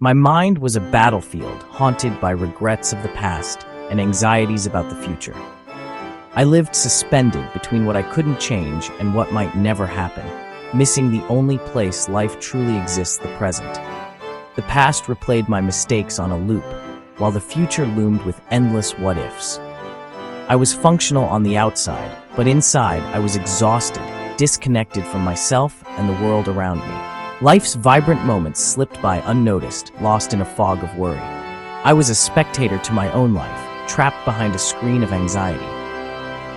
My mind was a battlefield haunted by regrets of the past and anxieties about the future. I lived suspended between what I couldn't change and what might never happen, missing the only place life truly exists, the present. The past replayed my mistakes on a loop, while the future loomed with endless what-ifs. I was functional on the outside, but inside I was exhausted, disconnected from myself and the world around me. Life's vibrant moments slipped by unnoticed, lost in a fog of worry. I was a spectator to my own life, trapped behind a screen of anxiety.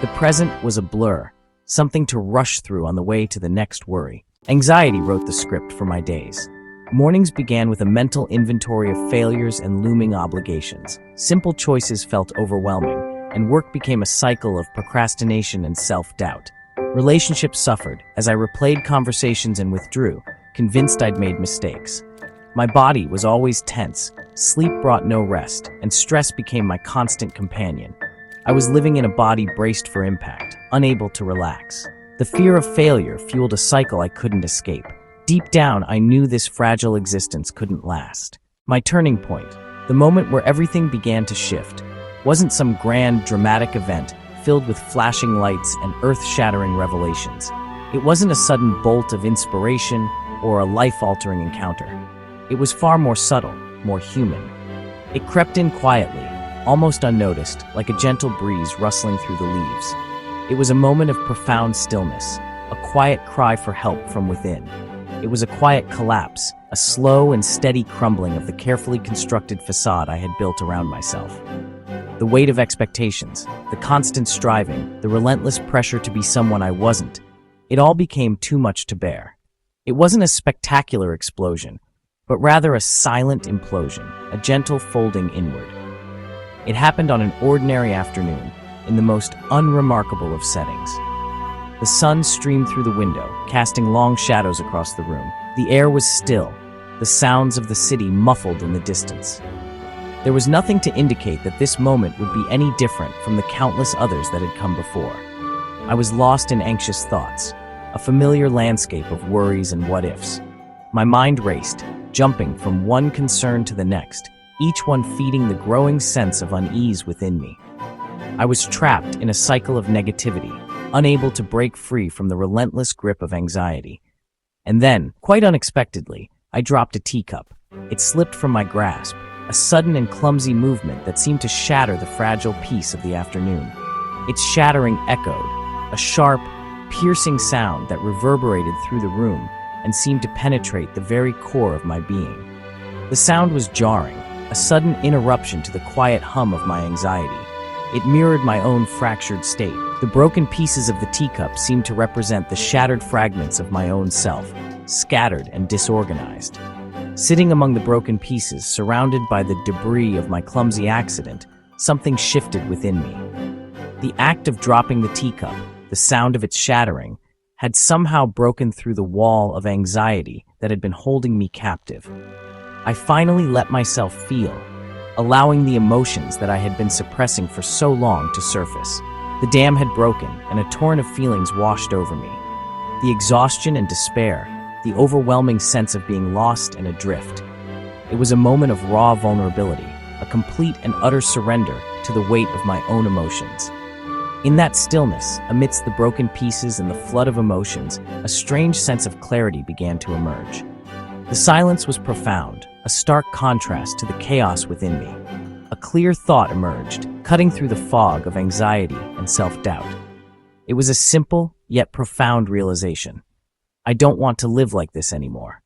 The present was a blur, something to rush through on the way to the next worry. Anxiety wrote the script for my days. Mornings began with a mental inventory of failures and looming obligations. Simple choices felt overwhelming, and work became a cycle of procrastination and self-doubt. Relationships suffered as I replayed conversations and withdrew, convinced I'd made mistakes. My body was always tense, sleep brought no rest, and stress became my constant companion. I was living in a body braced for impact, unable to relax. The fear of failure fueled a cycle I couldn't escape. Deep down, I knew this fragile existence couldn't last. My turning point, the moment where everything began to shift, wasn't some grand, dramatic event filled with flashing lights and earth-shattering revelations. It wasn't a sudden bolt of inspiration or a life-altering encounter. It was far more subtle, more human. It crept in quietly, almost unnoticed, like a gentle breeze rustling through the leaves. It was a moment of profound stillness, a quiet cry for help from within. It was a quiet collapse, a slow and steady crumbling of the carefully constructed facade I had built around myself. The weight of expectations, the constant striving, the relentless pressure to be someone I wasn't, it all became too much to bear. It wasn't a spectacular explosion, but rather a silent implosion, a gentle folding inward. It happened on an ordinary afternoon, in the most unremarkable of settings. The sun streamed through the window, casting long shadows across the room. The air was still, the sounds of the city muffled in the distance. There was nothing to indicate that this moment would be any different from the countless others that had come before. I was lost in anxious thoughts, a familiar landscape of worries and what-ifs. My mind raced, jumping from one concern to the next, each one feeding the growing sense of unease within me. I was trapped in a cycle of negativity, unable to break free from the relentless grip of anxiety. And then, quite unexpectedly, I dropped a teacup. It slipped from my grasp, a sudden and clumsy movement that seemed to shatter the fragile peace of the afternoon. Its shattering echoed, a sharp, piercing sound that reverberated through the room and seemed to penetrate the very core of my being. The sound was jarring, a sudden interruption to the quiet hum of my anxiety. It mirrored my own fractured state. The broken pieces of the teacup seemed to represent the shattered fragments of my own self, scattered and disorganized. Sitting among the broken pieces, surrounded by the debris of my clumsy accident, something shifted within me. The act of dropping the teacup, the sound of its shattering, had somehow broken through the wall of anxiety that had been holding me captive. I finally let myself feel, allowing the emotions that I had been suppressing for so long to surface. The dam had broken, and a torrent of feelings washed over me. The exhaustion and despair, the overwhelming sense of being lost and adrift. It was a moment of raw vulnerability, a complete and utter surrender to the weight of my own emotions. In that stillness, amidst the broken pieces and the flood of emotions, a strange sense of clarity began to emerge. The silence was profound, a stark contrast to the chaos within me. A clear thought emerged, cutting through the fog of anxiety and self-doubt. It was a simple, yet profound realization. I don't want to live like this anymore.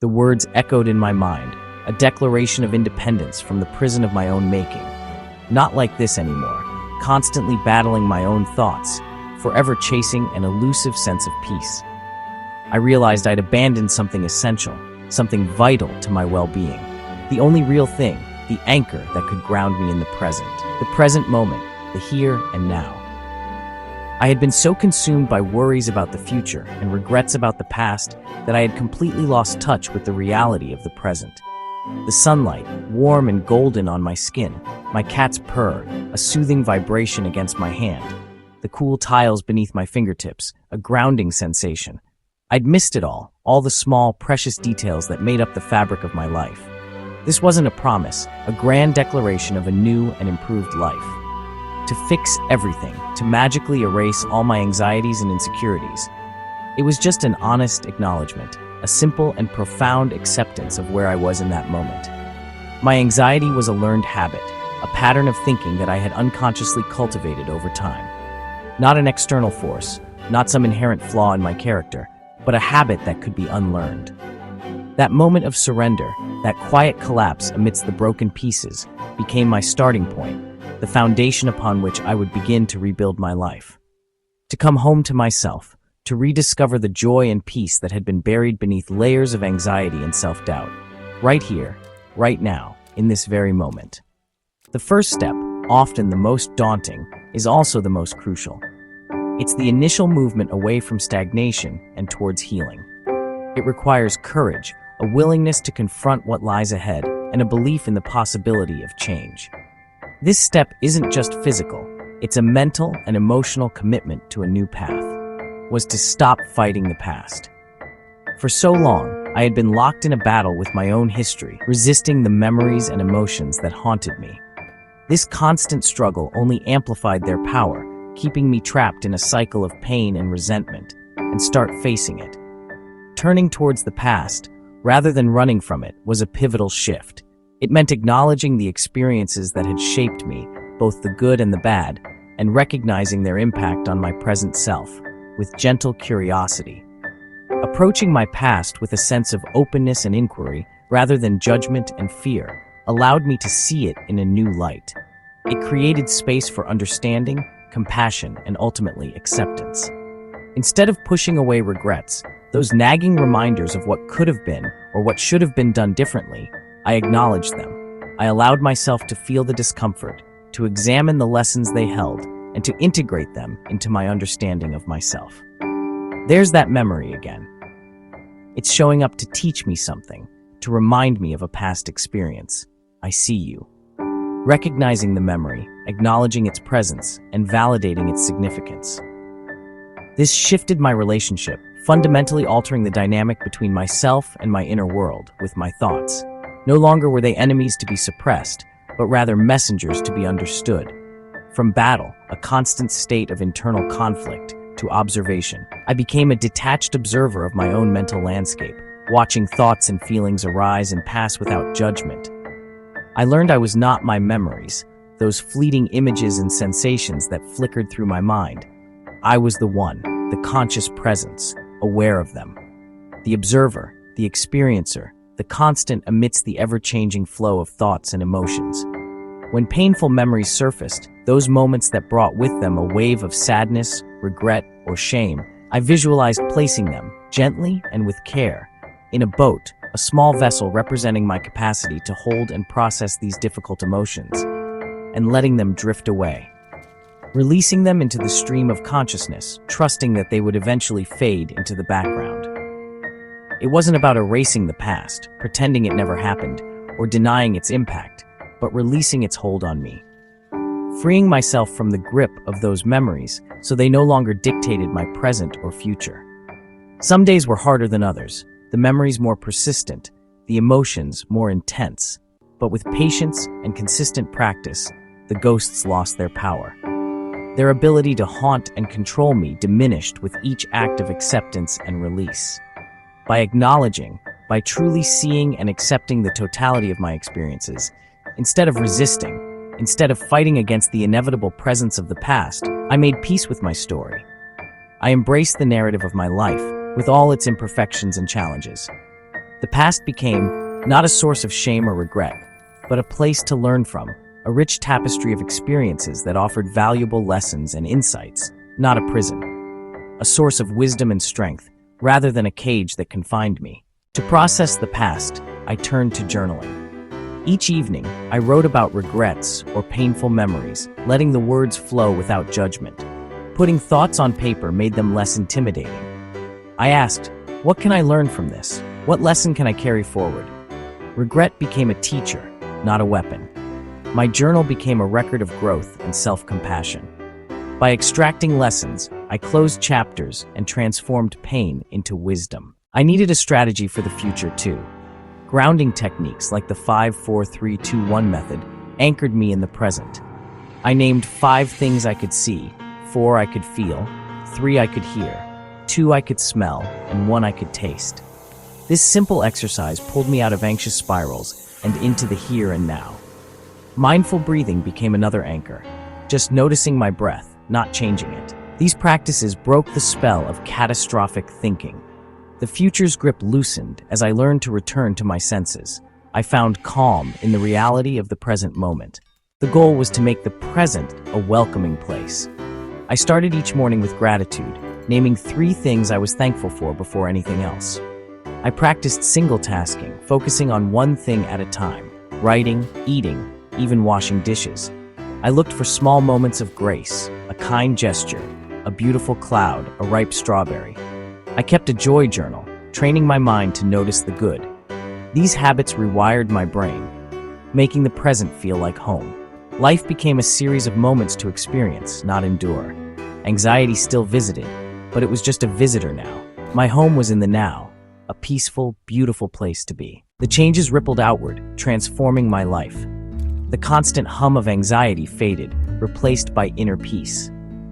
The words echoed in my mind, a declaration of independence from the prison of my own making. Not like this anymore, constantly battling my own thoughts, forever chasing an elusive sense of peace. I realized I'd abandoned something essential, something vital to my well-being. The only real thing, the anchor that could ground me in the present moment, the here and now. I had been so consumed by worries about the future and regrets about the past that I had completely lost touch with the reality of the present. The sunlight, warm and golden on my skin, my cat's purr, a soothing vibration against my hand, the cool tiles beneath my fingertips, a grounding sensation. I'd missed it all the small, precious details that made up the fabric of my life. This wasn't a promise, a grand declaration of a new and improved life. To fix everything, to magically erase all my anxieties and insecurities. It was just an honest acknowledgement, a simple and profound acceptance of where I was in that moment. My anxiety was a learned habit, a pattern of thinking that I had unconsciously cultivated over time. Not an external force, not some inherent flaw in my character, but a habit that could be unlearned. That moment of surrender, that quiet collapse amidst the broken pieces, became my starting point, the foundation upon which I would begin to rebuild my life. To come home to myself, to rediscover the joy and peace that had been buried beneath layers of anxiety and self-doubt, right here, right now, in this very moment. The first step, often the most daunting, is also the most crucial. It's the initial movement away from stagnation and towards healing. It requires courage, a willingness to confront what lies ahead, and a belief in the possibility of change. This step isn't just physical, it's a mental and emotional commitment to a new path, was to stop fighting the past. For so long, I had been locked in a battle with my own history, resisting the memories and emotions that haunted me. This constant struggle only amplified their power, keeping me trapped in a cycle of pain and resentment, and start facing it. Turning towards the past, rather than running from it, was a pivotal shift. It meant acknowledging the experiences that had shaped me, both the good and the bad, and recognizing their impact on my present self, with gentle curiosity. Approaching my past with a sense of openness and inquiry, rather than judgment and fear, allowed me to see it in a new light. It created space for understanding, compassion, and ultimately acceptance. Instead of pushing away regrets, those nagging reminders of what could have been or what should have been done differently, I acknowledged them. I allowed myself to feel the discomfort, to examine the lessons they held, and to integrate them into my understanding of myself. There's that memory again. It's showing up to teach me something, to remind me of a past experience. I see you. Recognizing the memory, acknowledging its presence, and validating its significance. This shifted my relationship, fundamentally altering the dynamic between myself and my inner world, with my thoughts. No longer were they enemies to be suppressed, but rather messengers to be understood. From battle, a constant state of internal conflict, to observation, I became a detached observer of my own mental landscape, watching thoughts and feelings arise and pass without judgment. I learned I was not my memories, those fleeting images and sensations that flickered through my mind. I was the one, the conscious presence, aware of them. The observer, the experiencer, the constant amidst the ever-changing flow of thoughts and emotions. When painful memories surfaced, those moments that brought with them a wave of sadness, regret, or shame, I visualized placing them, gently and with care, in a boat, a small vessel representing my capacity to hold and process these difficult emotions, and letting them drift away. Releasing them into the stream of consciousness, trusting that they would eventually fade into the background. It wasn't about erasing the past, pretending it never happened, or denying its impact, but releasing its hold on me. Freeing myself from the grip of those memories so they no longer dictated my present or future. Some days were harder than others, the memories more persistent, the emotions more intense. But with patience and consistent practice, the ghosts lost their power. Their ability to haunt and control me diminished with each act of acceptance and release. By acknowledging, by truly seeing and accepting the totality of my experiences, instead of resisting, instead of fighting against the inevitable presence of the past, I made peace with my story. I embraced the narrative of my life, with all its imperfections and challenges. The past became not a source of shame or regret, but a place to learn from, a rich tapestry of experiences that offered valuable lessons and insights, not a prison. A source of wisdom and strength, rather than a cage that confined me. To process the past, I turned to journaling. Each evening, I wrote about regrets or painful memories, letting the words flow without judgment. Putting thoughts on paper made them less intimidating. I asked, what can I learn from this? What lesson can I carry forward? Regret became a teacher, not a weapon. My journal became a record of growth and self-compassion. By extracting lessons, I closed chapters and transformed pain into wisdom. I needed a strategy for the future too. Grounding techniques like the 5-4-3-2-1 method anchored me in the present. I named 5 things I could see, 4 I could feel, 3 I could hear, 2 I could smell, and 1 I could taste. This simple exercise pulled me out of anxious spirals and into the here and now. Mindful breathing became another anchor, just noticing my breath, not changing it. These practices broke the spell of catastrophic thinking. The future's grip loosened as I learned to return to my senses. I found calm in the reality of the present moment. The goal was to make the present a welcoming place. I started each morning with gratitude, naming 3 things I was thankful for before anything else. I practiced single tasking, focusing on one thing at a time, writing, eating, even washing dishes. I looked for small moments of grace, a kind gesture, a beautiful cloud, a ripe strawberry. I kept a joy journal, training my mind to notice the good. These habits rewired my brain, making the present feel like home. Life became a series of moments to experience, not endure. Anxiety still visited, but it was just a visitor now. My home was in the now, a peaceful, beautiful place to be. The changes rippled outward, transforming my life. The constant hum of anxiety faded, replaced by inner peace.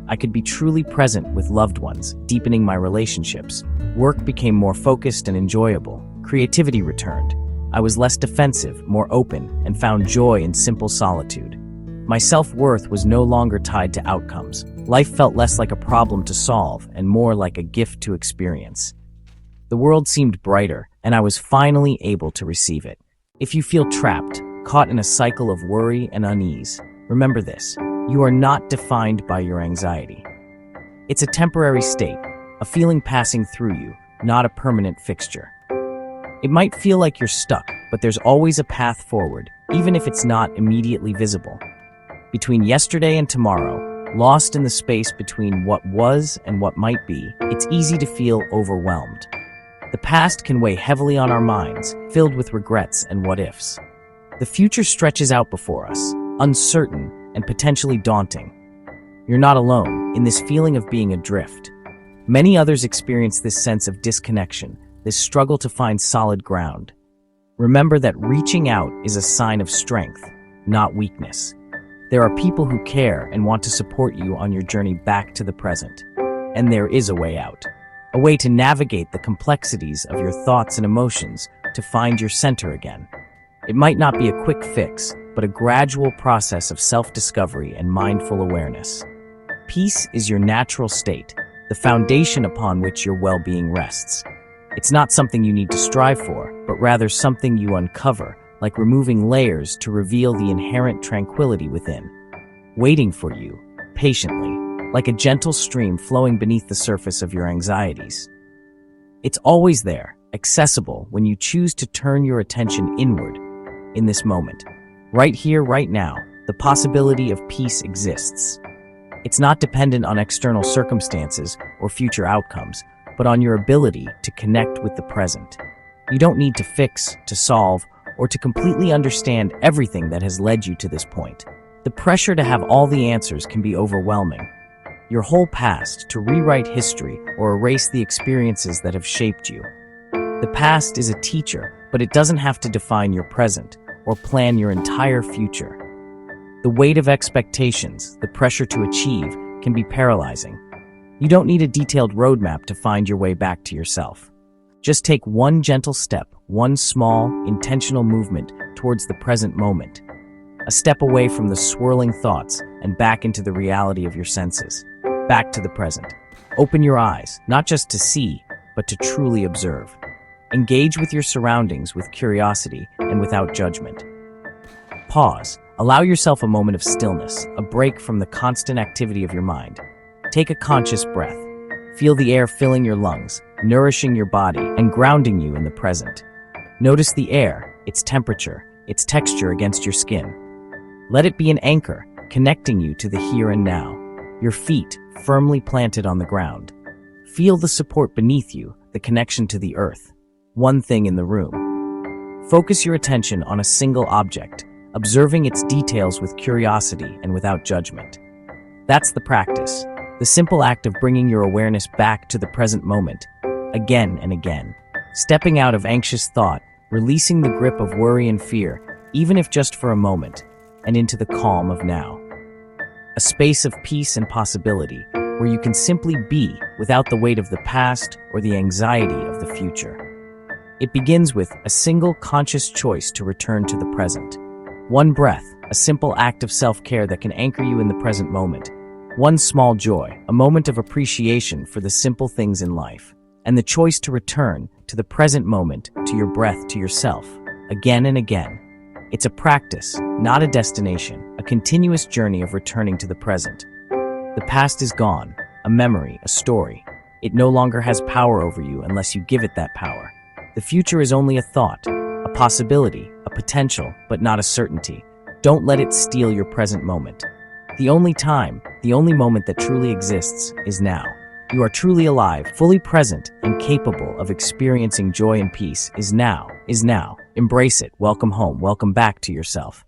I could be truly present with loved ones, deepening my relationships. Work became more focused and enjoyable. Creativity returned. I was less defensive, more open, and found joy in simple solitude. My self-worth was no longer tied to outcomes. Life felt less like a problem to solve and more like a gift to experience. The world seemed brighter, and I was finally able to receive it. If you feel trapped, caught in a cycle of worry and unease, remember this: you are not defined by your anxiety. It's a temporary state, a feeling passing through you, not a permanent fixture. It might feel like you're stuck, but there's always a path forward, even if it's not immediately visible. Between yesterday and tomorrow, lost in the space between what was and what might be, it's easy to feel overwhelmed. The past can weigh heavily on our minds, filled with regrets and what-ifs. The future stretches out before us, uncertain and potentially daunting. You're not alone in this feeling of being adrift. Many others experience this sense of disconnection, this struggle to find solid ground. Remember that reaching out is a sign of strength, not weakness. There are people who care and want to support you on your journey back to the present. And there is a way out. A way to navigate the complexities of your thoughts and emotions to find your center again. It might not be a quick fix, but a gradual process of self-discovery and mindful awareness. Peace is your natural state, the foundation upon which your well-being rests. It's not something you need to strive for, but rather something you uncover, like removing layers to reveal the inherent tranquility within, waiting for you, patiently, like a gentle stream flowing beneath the surface of your anxieties. It's always there, accessible when you choose to turn your attention inward. In this moment, right here, right now, the possibility of peace exists. It's not dependent on external circumstances or future outcomes, but on your ability to connect with the present. You don't need to fix, to solve, or to completely understand everything that has led you to this point. The pressure to have all the answers can be overwhelming. Your whole past, to rewrite history or erase the experiences that have shaped you. The past is a teacher, but it doesn't have to define your present or plan your entire future. The weight of expectations, the pressure to achieve, can be paralyzing. You don't need a detailed roadmap to find your way back to yourself. Just take one gentle step, one small, intentional movement towards the present moment. A step away from the swirling thoughts and back into the reality of your senses. Back to the present. Open your eyes, not just to see, but to truly observe. Engage with your surroundings with curiosity and without judgment. Pause. Allow yourself a moment of stillness, a break from the constant activity of your mind. Take a conscious breath. Feel the air filling your lungs, nourishing your body, and grounding you in the present. Notice the air, its temperature, its texture against your skin. Let it be an anchor, connecting you to the here and now. Your feet, firmly planted on the ground. Feel the support beneath you, the connection to the earth. One thing in the room. Focus your attention on a single object, observing its details with curiosity and without judgment. That's the practice, the simple act of bringing your awareness back to the present moment, again and again, stepping out of anxious thought releasing the grip of worry and fear, even if just for a moment, and into the calm of now. A space of peace and possibility where you can simply be without the weight of the past or the anxiety of the future. It begins with a single conscious choice to return to the present. One breath, a simple act of self-care that can anchor you in the present moment. One small joy, a moment of appreciation for the simple things in life. And the choice to return to the present moment, to your breath, to yourself, again and again. It's a practice, not a destination, a continuous journey of returning to the present. The past is gone, a memory, a story. It no longer has power over you unless you give it that power. The future is only a thought, a possibility, a potential, but not a certainty. Don't let it steal your present moment. The only moment that truly exists is now. You are truly alive, fully present, and capable of experiencing joy and peace is now. Embrace it. Welcome home. Welcome back to yourself.